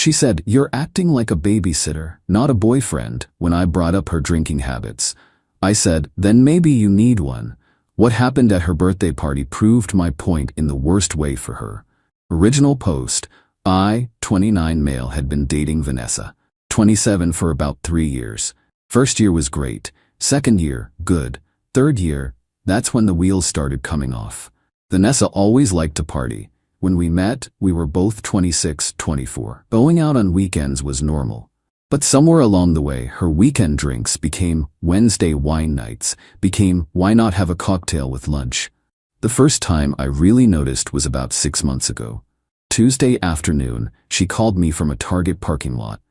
She said, "You're acting like a babysitter, not a boyfriend," when I brought up her drinking habits. I said, "Then maybe you need one." What happened at her birthday party proved my point in the worst way for her. Original post: I, 29 male, had been dating Vanessa, 27, for about 3 years. First year was great. Second year, good. Third year, that's when the wheels started coming off. Vanessa always liked to party. When we met, we were both 26, 24. Going out on weekends was normal. But somewhere along the way, her weekend drinks became Wednesday wine nights, became why not have a cocktail with lunch. The first time I really noticed was about 6 months ago. Tuesday afternoon, she called me from a Target parking lot.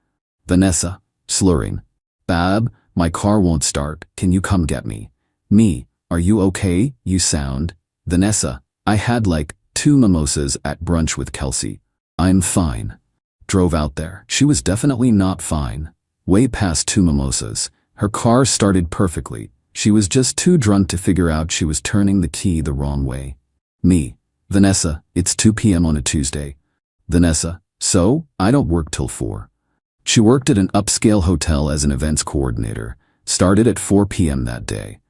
"Vanessa," slurring. "Bab, my car won't start, can you come get me?" Me, "Are you okay, you sound?" Vanessa, "I had like 2 mimosas at brunch with Kelsey. I'm fine." Drove out there. She was definitely not fine. Way past 2 mimosas. Her car started perfectly. She was just too drunk to figure out she was turning the key the wrong way. Me, "Vanessa, it's 2 p.m. on a Tuesday." Vanessa, "So, I don't work till 4. She worked at an upscale hotel as an events coordinator. Started at 4 p.m. that day.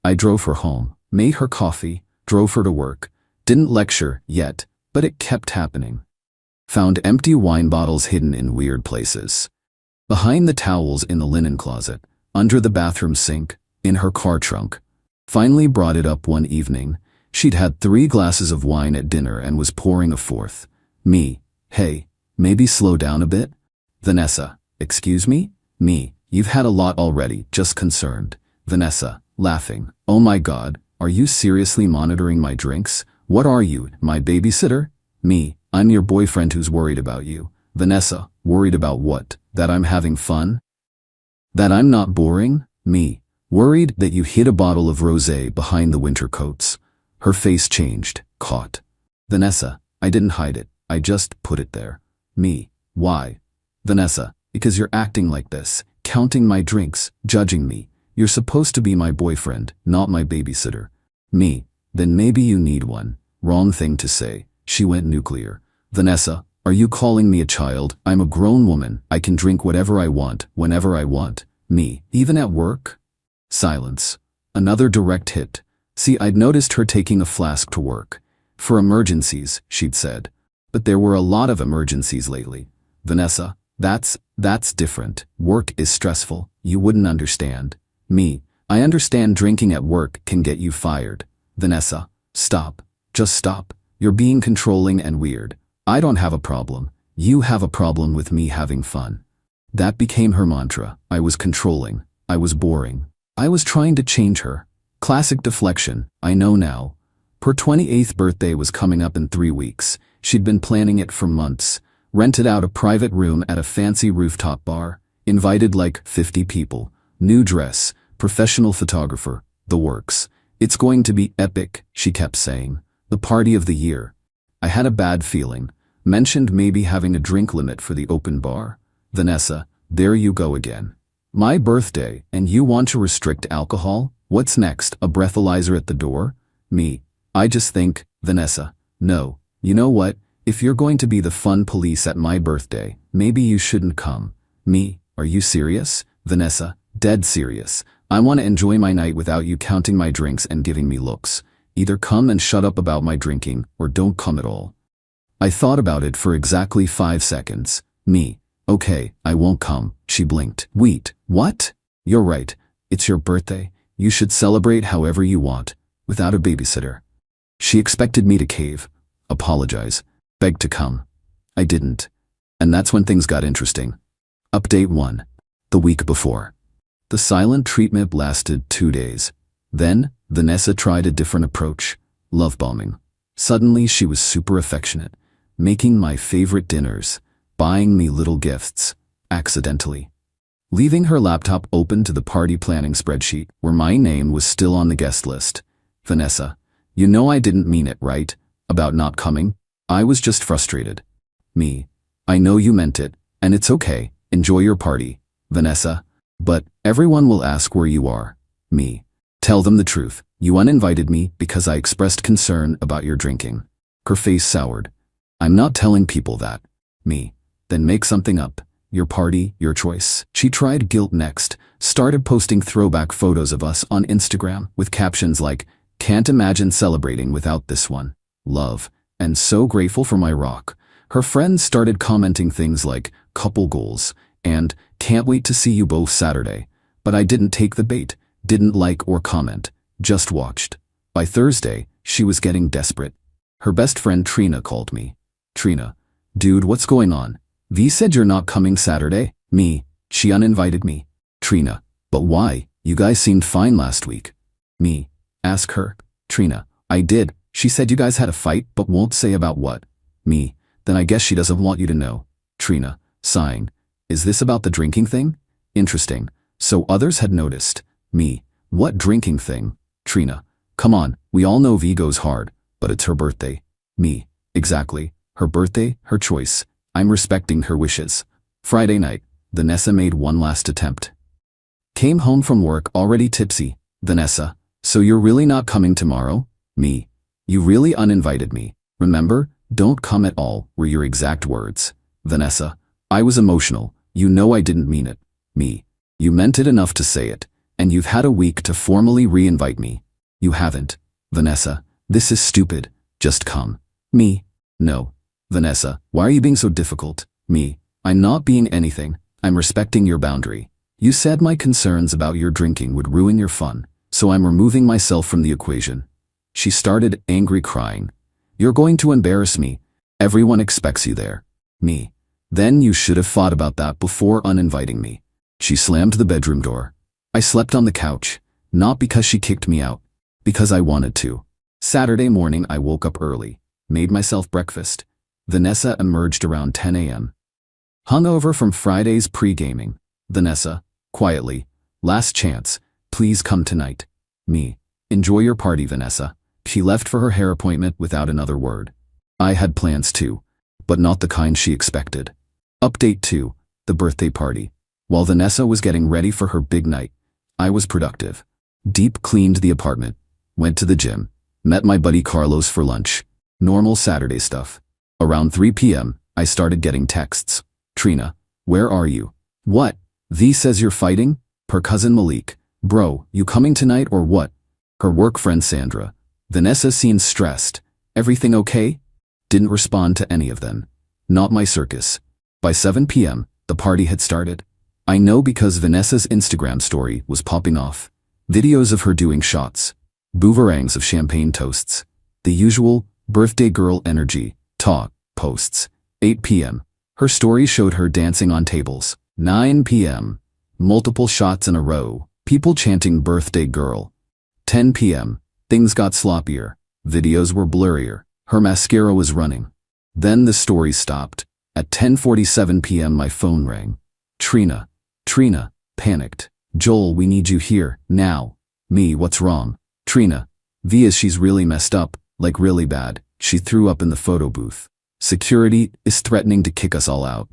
I drove her home, made her coffee, drove her to work. Didn't lecture yet, but it kept happening. Found empty wine bottles hidden in weird places. Behind the towels in the linen closet, under the bathroom sink, in her car trunk. Finally brought it up one evening. She'd had 3 glasses of wine at dinner and was pouring a 4th. Me, "Hey, maybe slow down a bit?" Vanessa, "Excuse me?" Me, "You've had a lot already, just concerned." Vanessa, laughing, "Oh my God, are you seriously monitoring my drinks? What are you, my babysitter?" Me, "I'm your boyfriend who's worried about you." Vanessa, "Worried about what? That I'm having fun? That I'm not boring?" Me, "Worried that you hid a bottle of rosé behind the winter coats." Her face changed, caught. Vanessa, "I didn't hide it, I just put it there." Me, "Why?" Vanessa, "Because you're acting like this, counting my drinks, judging me. You're supposed to be my boyfriend, not my babysitter." Me, "Then maybe you need one." Wrong thing to say. She went nuclear. Vanessa, "Are you calling me a child? I'm a grown woman. I can drink whatever I want, whenever I want." Me, "Even at work?" Silence. Another direct hit. See, I'd noticed her taking a flask to work. For emergencies, she'd said. But there were a lot of emergencies lately. Vanessa, That's different. Work is stressful. You wouldn't understand." Me, "I understand drinking at work can get you fired." Vanessa, "Stop. Just stop. You're being controlling and weird. I don't have a problem. You have a problem with me having fun." That became her mantra. I was controlling. I was boring. I was trying to change her. Classic deflection, I know now. Her 28th birthday was coming up in 3 weeks. She'd been planning it for months. Rented out a private room at a fancy rooftop bar. Invited like 50 people. New dress. Professional photographer. The works. "It's going to be epic," she kept saying. "The party of the year." I had a bad feeling. Mentioned maybe having a drink limit for the open bar. Vanessa, "There you go again. My birthday, and you want to restrict alcohol? What's next, a breathalyzer at the door?" Me, "I just think," Vanessa, "No, you know what? If you're going to be the fun police at my birthday, maybe you shouldn't come." Me, "Are you serious?" Vanessa, "Dead serious. I want to enjoy my night without you counting my drinks and giving me looks. Either come and shut up about my drinking, or don't come at all." I thought about it for exactly 5 seconds. Me, "Okay, I won't come." She blinked. "Wait, what?" "You're right. It's your birthday. You should celebrate however you want, without a babysitter." She expected me to cave, apologize, beg to come. I didn't. And that's when things got interesting. Update 1. The week before. The silent treatment lasted 2 days. Then, Vanessa tried a different approach. Love bombing. Suddenly she was super affectionate. Making my favorite dinners. Buying me little gifts. Accidentally. Leaving her laptop open to the party planning spreadsheet, where my name was still on the guest list. Vanessa, "You know I didn't mean it, right? About not coming? I was just frustrated." Me, "I know you meant it, and it's okay. Enjoy your party." Vanessa, "But everyone will ask where you are." Me, "Tell them the truth. You uninvited me because I expressed concern about your drinking." Her face soured. "I'm not telling people that." Me, Then make something up. Your party, your choice. She tried guilt next, started posting throwback photos of us on Instagram with captions like, "Can't imagine celebrating without this one. Love. And so grateful for my rock." Her friends started commenting things like, "Couple goals," and "Can't wait to see you both Saturday." But I didn't take the bait, didn't like or comment, just watched. By Thursday, she was getting desperate. Her best friend Trina called me. "Trina, dude, what's going on? V said you're not coming Saturday." Me, "She uninvited me." Trina, "But why? You guys seemed fine last week." Me, "Ask her." Trina, "I did. She said you guys had a fight but won't say about what." Me, "Then I guess she doesn't want you to know." Trina, sighing, "Is this about the drinking thing? Interesting. So others had noticed." Me, "What drinking thing?" Trina, "Come on, we all know V goes hard, but it's her birthday." Me, "Exactly. Her birthday, her choice. I'm respecting her wishes." Friday night, Vanessa made one last attempt. Came home from work already tipsy. Vanessa, "So you're really not coming tomorrow?" Me, "You really uninvited me. Remember, don't come at all," were your exact words. Vanessa, "I was emotional. You know I didn't mean it." Me, "You meant it enough to say it, and you've had a week to formally re-invite me." You haven't. Vanessa, "This is stupid. Just come." Me, "No." Vanessa, "Why are you being so difficult?" Me, "I'm not being anything. I'm respecting your boundary. You said my concerns about your drinking would ruin your fun, so I'm removing myself from the equation." She started angry crying. "You're going to embarrass me. Everyone expects you there." Me, "Then you should have thought about that before uninviting me." She slammed the bedroom door. I slept on the couch, not because she kicked me out, because I wanted to. Saturday morning I woke up early, made myself breakfast. Vanessa emerged around 10 a.m. Hungover from Friday's pre-gaming. Vanessa, quietly, "Last chance, please come tonight." Me, "Enjoy your party, Vanessa." She left for her hair appointment without another word. I had plans too, but not the kind she expected. Update 2, the birthday party. While Vanessa was getting ready for her big night, I was productive. Deep cleaned the apartment, went to the gym, met my buddy Carlos for lunch. Normal Saturday stuff. Around 3 p.m., I started getting texts. "Trina, where are you?" "What? V says you're fighting?" Her cousin Malik, "Bro, you coming tonight or what?" Her work friend Sandra. "Vanessa seems stressed. Everything okay?" Didn't respond to any of them. Not my circus. By 7 p.m., the party had started. I know because Vanessa's Instagram story was popping off. Videos of her doing shots. Boomerangs of champagne toasts. The usual birthday girl energy. Talk posts. 8 p.m. Her story showed her dancing on tables. 9 p.m. Multiple shots in a row. People chanting birthday girl. 10 p.m. Things got sloppier. Videos were blurrier. Her mascara was running. Then the story stopped. At 10:47 p.m. my phone rang. "Trina. Trina." Panicked. "Joel, we need you here, now." Me, "What's wrong?" Trina, "Via, she's really messed up, like really bad. She threw up in the photo booth. Security is threatening to kick us all out."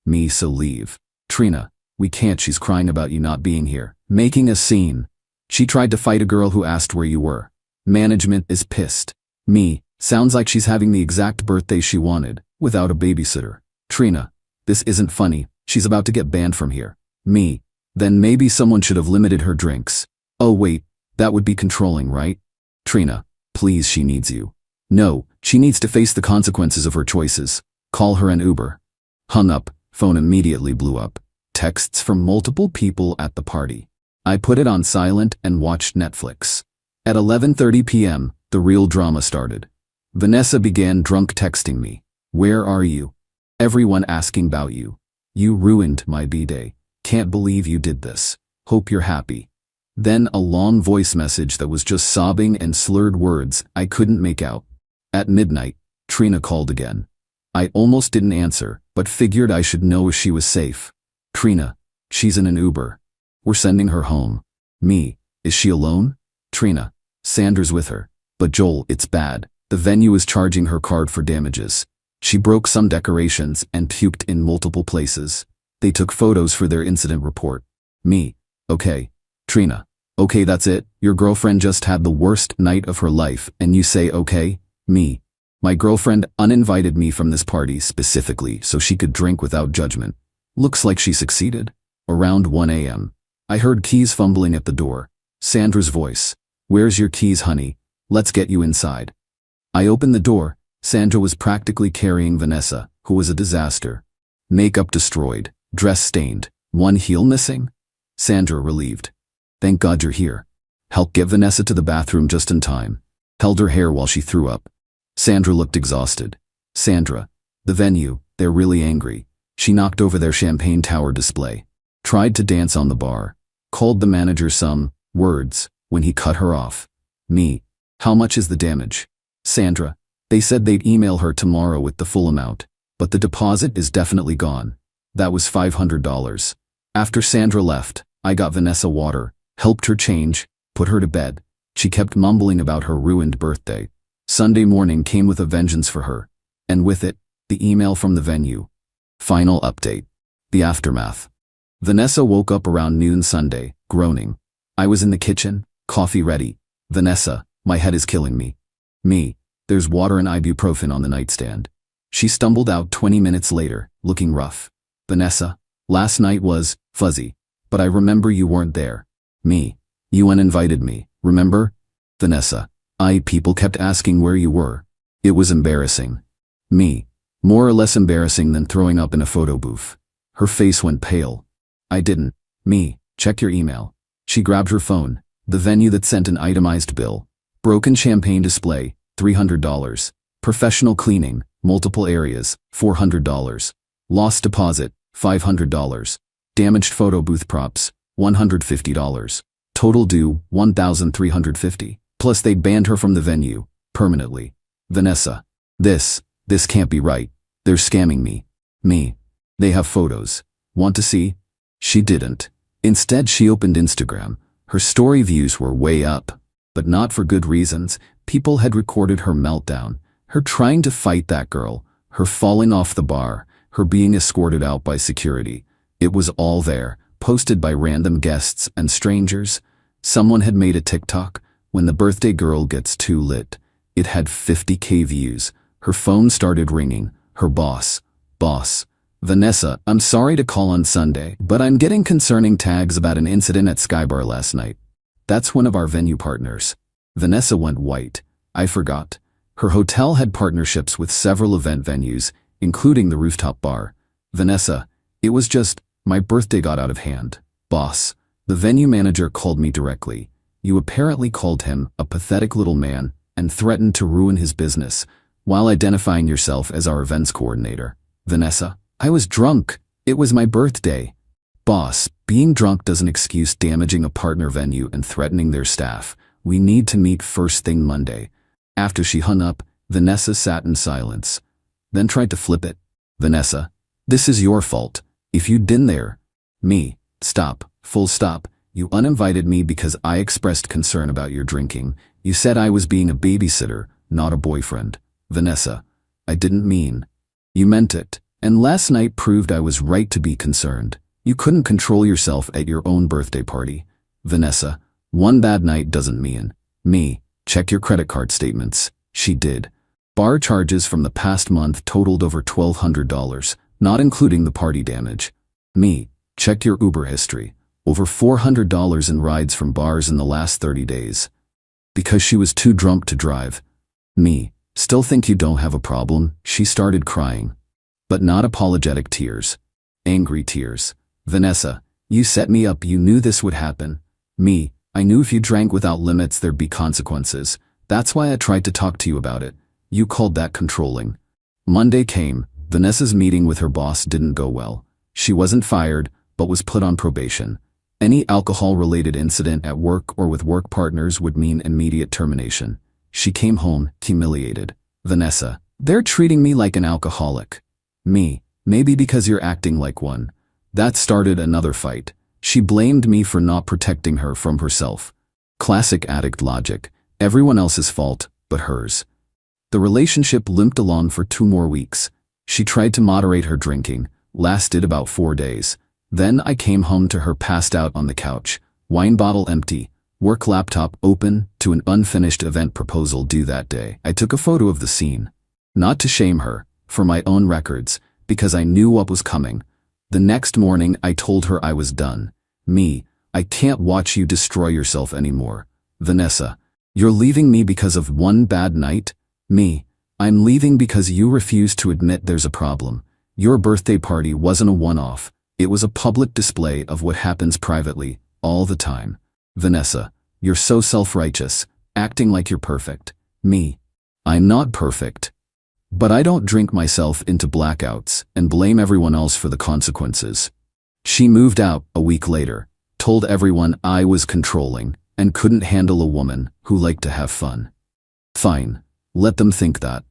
Me, "So leave." Trina, "We can't, she's crying about you not being here. Making a scene. She tried to fight a girl who asked where you were. Management is pissed." Me, "Sounds like she's having the exact birthday she wanted, without a babysitter." Trina, "This isn't funny, she's about to get banned from here." Me, "Then maybe someone should have limited her drinks." Oh wait, that would be controlling, right? Trina, "Please, she needs you." No, she needs to face the consequences of her choices. Call her an Uber. Hung up, phone immediately blew up. Texts from multiple people at the party. I put it on silent and watched Netflix. At 11:30 p.m., the real drama started. Vanessa began drunk texting me. "Where are you? Everyone asking about you. You ruined my B-day. Can't believe you did this. Hope you're happy." Then a long voice message that was just sobbing and slurred words I couldn't make out. At midnight, Trina called again. I almost didn't answer, but figured I should know if she was safe. Trina, "She's in an Uber. We're sending her home." Me, "Is she alone?" Trina, "Sanders with her. But Joel, it's bad. The venue is charging her card for damages. She broke some decorations and puked in multiple places. They took photos for their incident report." Me, "Okay." Trina, "Okay, that's it? Your girlfriend just had the worst night of her life and you say okay?" Me, My girlfriend uninvited me from this party specifically so she could drink without judgment. Looks like she succeeded. Around 1 a.m. I heard keys fumbling at the door. Sandra's voice. Where's your keys, honey? Let's get you inside. I opened the door. Sandra was practically carrying Vanessa, who was a disaster. Makeup destroyed, dress stained, one heel missing. Sandra relieved. Thank God you're here. Helped get Vanessa to the bathroom just in time. Held her hair while she threw up. Sandra looked exhausted. Sandra. The venue, they're really angry. She knocked over their champagne tower display. Tried to dance on the bar. Called the manager some words when he cut her off. Me. How much is the damage? Sandra. They said they'd email her tomorrow with the full amount, but the deposit is definitely gone. That was $500. After Sandra left, I got Vanessa water, helped her change, put her to bed. She kept mumbling about her ruined birthday. Sunday morning came with a vengeance for her, and with it, the email from the venue. Final update. The aftermath. Vanessa woke up around noon Sunday, groaning. I was in the kitchen, coffee ready. Vanessa, my head is killing me. Me, there's water and ibuprofen on the nightstand. She stumbled out 20 minutes later, looking rough. Vanessa, last night was fuzzy, but I remember you weren't there. Me, you uninvited me, remember? Vanessa, people kept asking where you were. It was embarrassing. Me, more or less embarrassing than throwing up in a photo booth. Her face went pale. I didn't. Me, check your email. She grabbed her phone, the venue that sent an itemized bill. Broken champagne display, $300. Professional cleaning, multiple areas, $400. Lost deposit, $500. Damaged photo booth props, $150. Total due, $1,350. Plus they banned her from the venue, permanently. Vanessa. This can't be right. They're scamming me. Me. They have photos. Want to see? She didn't. Instead she opened Instagram. Her story views were way up. But not for good reasons. People had recorded her meltdown. Her trying to fight that girl. Her falling off the bar. Her being escorted out by security. It was all there, posted by random guests and strangers. Someone had made a TikTok. When the birthday girl gets too lit. It had 50K views. Her phone started ringing. Her boss. Vanessa, I'm sorry to call on Sunday, but I'm getting concerning tags about an incident at Skybar last night. That's one of our venue partners. Vanessa went white. I forgot. Her hotel had partnerships with several event venues, including the rooftop bar. Vanessa, it was just, my birthday got out of hand. Boss. The venue manager called me directly. You apparently called him a pathetic little man and threatened to ruin his business while identifying yourself as our events coordinator. Vanessa, I was drunk. It was my birthday. Boss, being drunk doesn't excuse damaging a partner venue and threatening their staff. We need to meet first thing Monday. After she hung up, Vanessa sat in silence. Then tried to flip it. Vanessa, this is your fault. If you'd been there. Me, stop, full stop. You uninvited me because I expressed concern about your drinking. You said I was being a babysitter, not a boyfriend. Vanessa, I didn't mean. You meant it. And last night proved I was right to be concerned. You couldn't control yourself at your own birthday party. Vanessa, one bad night doesn't mean. Me, check your credit card statements. She did. Bar charges from the past month totaled over $1,200, not including the party damage. Me, check your Uber history. Over $400 in rides from bars in the last 30 days. Because she was too drunk to drive. Me, still think you don't have a problem? She started crying. But not apologetic tears. Angry tears. Vanessa, you set me up, you knew this would happen. Me, I knew if you drank without limits there'd be consequences. That's why I tried to talk to you about it. You called that controlling. Monday came. Vanessa's meeting with her boss didn't go well. She wasn't fired, but was put on probation. Any alcohol-related incident at work or with work partners would mean immediate termination. She came home, humiliated. Vanessa, they're treating me like an alcoholic. Me, maybe because you're acting like one. That started another fight. She blamed me for not protecting her from herself. Classic addict logic. Everyone else's fault, but hers. The relationship limped along for 2 more weeks. She tried to moderate her drinking, lasted about 4 days. Then I came home to her passed out on the couch, wine bottle empty, work laptop open to an unfinished event proposal due that day. I took a photo of the scene. Not to shame her, for my own records, because I knew what was coming. The next morning I told her I was done. Me, I can't watch you destroy yourself anymore. Vanessa, you're leaving me because of one bad night? Me, I'm leaving because you refuse to admit there's a problem. Your birthday party wasn't a one-off. It was a public display of what happens privately, all the time. Vanessa, you're so self-righteous, acting like you're perfect. Me, I'm not perfect. But I don't drink myself into blackouts and blame everyone else for the consequences. She moved out a week later, told everyone I was controlling and couldn't handle a woman who liked to have fun. Fine, let them think that.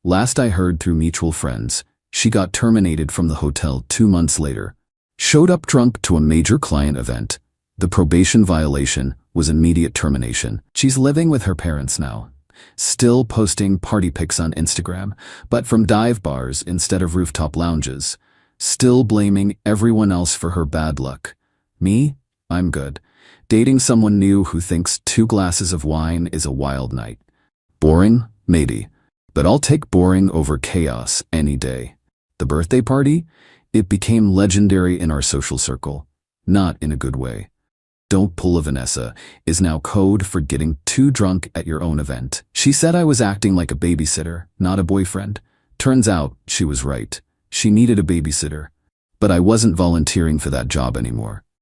Last I heard through mutual friends, she got terminated from the hotel 2 months later. Showed up drunk to a major client event. The probation violation was immediate termination. She's living with her parents now. Still posting party pics on Instagram, but from dive bars instead of rooftop lounges. Still blaming everyone else for her bad luck. Me? I'm good. Dating someone new who thinks 2 glasses of wine is a wild night. Boring? Maybe. But I'll take boring over chaos any day. The birthday party? It became legendary in our social circle. Not in a good way. Don't pull a Vanessa is now code for getting too drunk at your own event. She said I was acting like a babysitter, not a boyfriend. Turns out she was right. She needed a babysitter. But I wasn't volunteering for that job anymore.